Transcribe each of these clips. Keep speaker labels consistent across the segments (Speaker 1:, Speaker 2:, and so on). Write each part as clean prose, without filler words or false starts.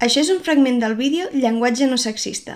Speaker 1: Això és un fragment del vídeo Llenguatge no sexista.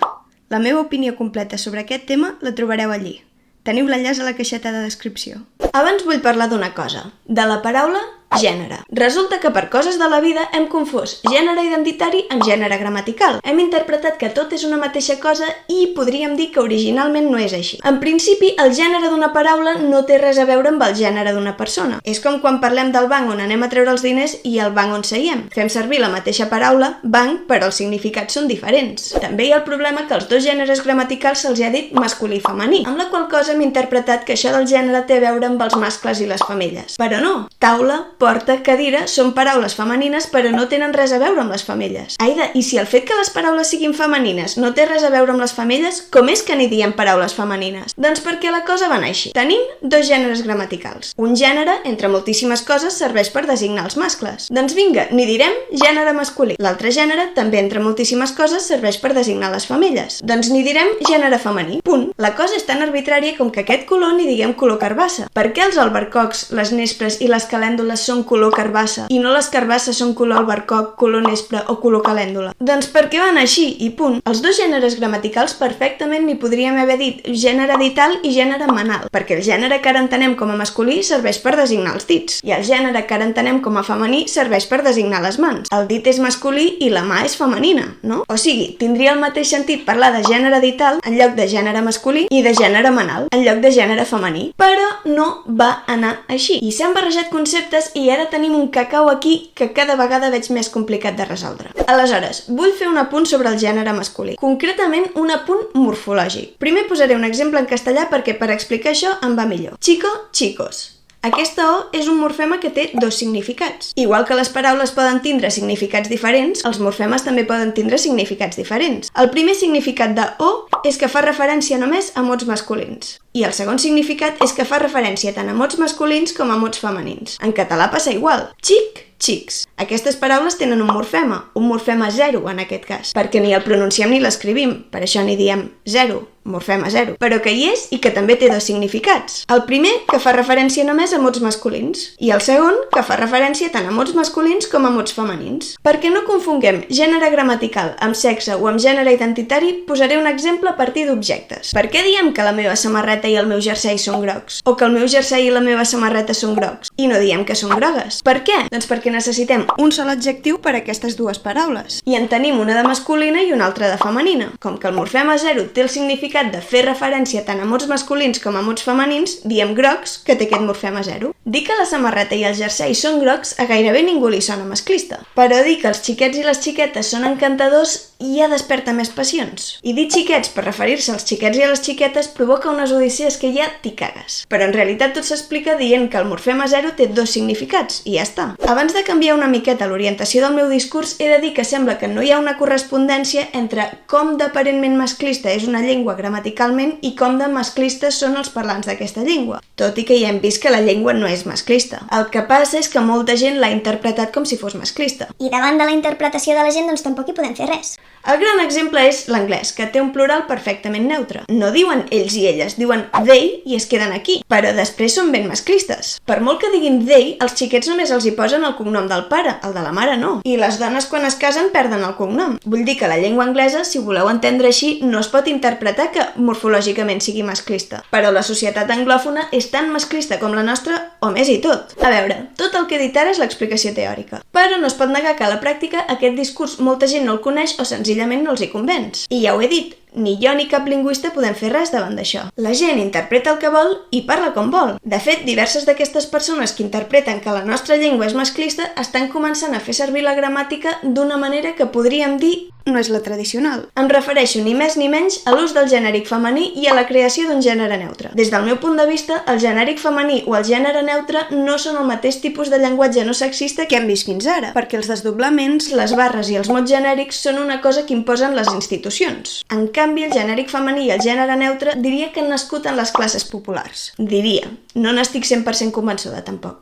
Speaker 1: La meva opinió completa sobre aquest tema la trobareu allí. Teniu l'enllaç a la caixeta de descripció. Abans vull parlar d'una cosa, de la paraula gènere. Resulta que per coses de la vida hem confós gènere identitari amb gènere gramatical. Hem interpretat que tot és una mateixa cosa i podríem dir que originalment no és així. En principi, el gènere d'una paraula no té res a veure amb el gènere d'una persona. És com quan parlem del banc on anem a treure els diners i el banc on seiem. Fem servir la mateixa paraula, banc, però els significats són diferents. També hi ha el problema que als dos gèneres gramaticals se'ls ha dit masculí i femení, amb la qual cosa hem interpretat que això del gènere té a veure amb els mascles i les femelles. Però no, taula, porta, cadira són paraules femenines però no tenen res a veure amb les femelles. Aida, i si el fet que les paraules siguin femenines no té res a veure amb les femelles, com és que n'hi diem paraules femenines? Doncs perquè la cosa va anar així. Tenim dos gèneres gramaticals. Un gènere, entre moltíssimes coses, serveix per designar els mascles. Doncs vinga, n'hi direm gènere masculí. L'altre gènere, també entre moltíssimes coses, serveix per designar les femelles. Doncs n'hi direm gènere femení. Punt. La cosa és tan arbitrària com que aquest color n'hi diguem color carbassa. Per què els albercocs, les nespres i les calèndules són color carbassa i no les carbasses són color albercoc, color nespre o color calèndula? Doncs perquè van així i punt. Els dos gèneres gramaticals perfectament n'hi podríem haver dit gènere dital i gènere manal, perquè el gènere que ara entenem com a masculí serveix per designar els dits i el gènere que ara entenem com a femení serveix per designar les mans. El dit és masculí i la mà és femenina, no? O sigui, tindria el mateix sentit parlar de gènere dital en lloc de gènere masculí i de gènere manal en lloc de gènere femení, però no va anar així i s'han barrejat conceptes i ara tenim un cacau aquí que cada vegada veig més complicat de resoldre. Aleshores, vull fer un apunt sobre el gènere masculí, concretament un apunt morfològic. Primer posaré un exemple en castellà perquè per explicar això em va millor. Chico, chicos. Aquesta O és un morfema que té dos significats. Igual que les paraules poden tindre significats diferents, els morfemes també poden tindre significats diferents. El primer significat de O és que fa referència només a mots masculins. I el segon significat és que fa referència tant a mots masculins com a mots femenins. En català passa igual. Xic, xics. Aquestes paraules tenen un morfema zero en aquest cas, perquè ni el pronunciem ni l'escrivim, per això n'hi diem zero, morfema zero, però que hi és i que també té dos significats. El primer, que fa referència només a mots masculins, i el segon, que fa referència tant a mots masculins com a mots femenins. Perquè no confonguem gènere gramatical amb sexe o amb gènere identitari, posaré un exemple a partir d'objectes. Per què diem que la meva samarreta i el meu jersei són grocs? O que el meu jersei i la meva samarreta són grocs? I no diem que són grogues. Per què? Doncs perquè necessitem un sol adjectiu per a aquestes dues paraules. I en tenim una de masculina i una altra de femenina. Com que el morfema zero té el significat de fer referència tant a mots masculins com a mots femenins, diem grocs, que té aquest morfema zero. Dir que la samarreta i el jersei són grocs a gairebé ningú li sona masclista. Però dir que els xiquets i les xiquetes són encantadors ja desperta més passions. I dir xiquets per referir-se als xiquets i a les xiquetes provoca unes odissees que ja t'hi cagues. Però en realitat tot s'explica dient que el morfema zero té dos significats i ja està. Abans de canviar una miqueta l'orientació del meu discurs, he de dir que sembla que no hi ha una correspondència entre com d'aparentment masclista és una llengua gramaticalment i com de masclistes són els parlants d'aquesta llengua, tot i que ja hem vist que la llengua no és masclista. El que passa és que molta gent l'ha interpretat com si fos masclista.
Speaker 2: I davant de la interpretació de la gent, doncs tampoc hi podem fer res.
Speaker 1: El gran exemple és l'anglès, que té un plural perfectament neutre. No diuen ells i elles, diuen they i es queden aquí, però després són ben masclistes. Per molt que diguin they, els xiquets només els hi posen el cognom del pare, el de la mare no. I les dones quan es casen perden el cognom. Vull dir que la llengua anglesa, si voleu entendre així, no es pot interpretar que morfològicament sigui masclista. Però la societat anglòfona és tan masclista com la nostra o més i tot. A veure, tot el que he dit ara és l'explicació teòrica. Però no es pot negar que a la pràctica aquest discurs molta gent no el coneix o senzillament no els hi convenç. I ja ho he dit, ni jo ni cap lingüista podem fer res davant d'això. La gent interpreta el que vol i parla com vol. De fet, diverses d'aquestes persones que interpreten que la nostra llengua és masclista estan començant a fer servir la gramàtica d'una manera que podríem dir no és la tradicional. Em refereixo ni més ni menys a l'ús del genèric femení i a la creació d'un gènere neutre. Des del meu punt de vista, el genèric femení o el gènere neutre no són el mateix tipus de llenguatge no sexista que hem vist fins ara, perquè els desdoblaments, les barres i els mots genèrics són una cosa que imposen les institucions. En canvi, el genèric femení i el gènere neutre diria que han nascut en les classes populars. Diria. No n'estic 100% convençuda, tampoc.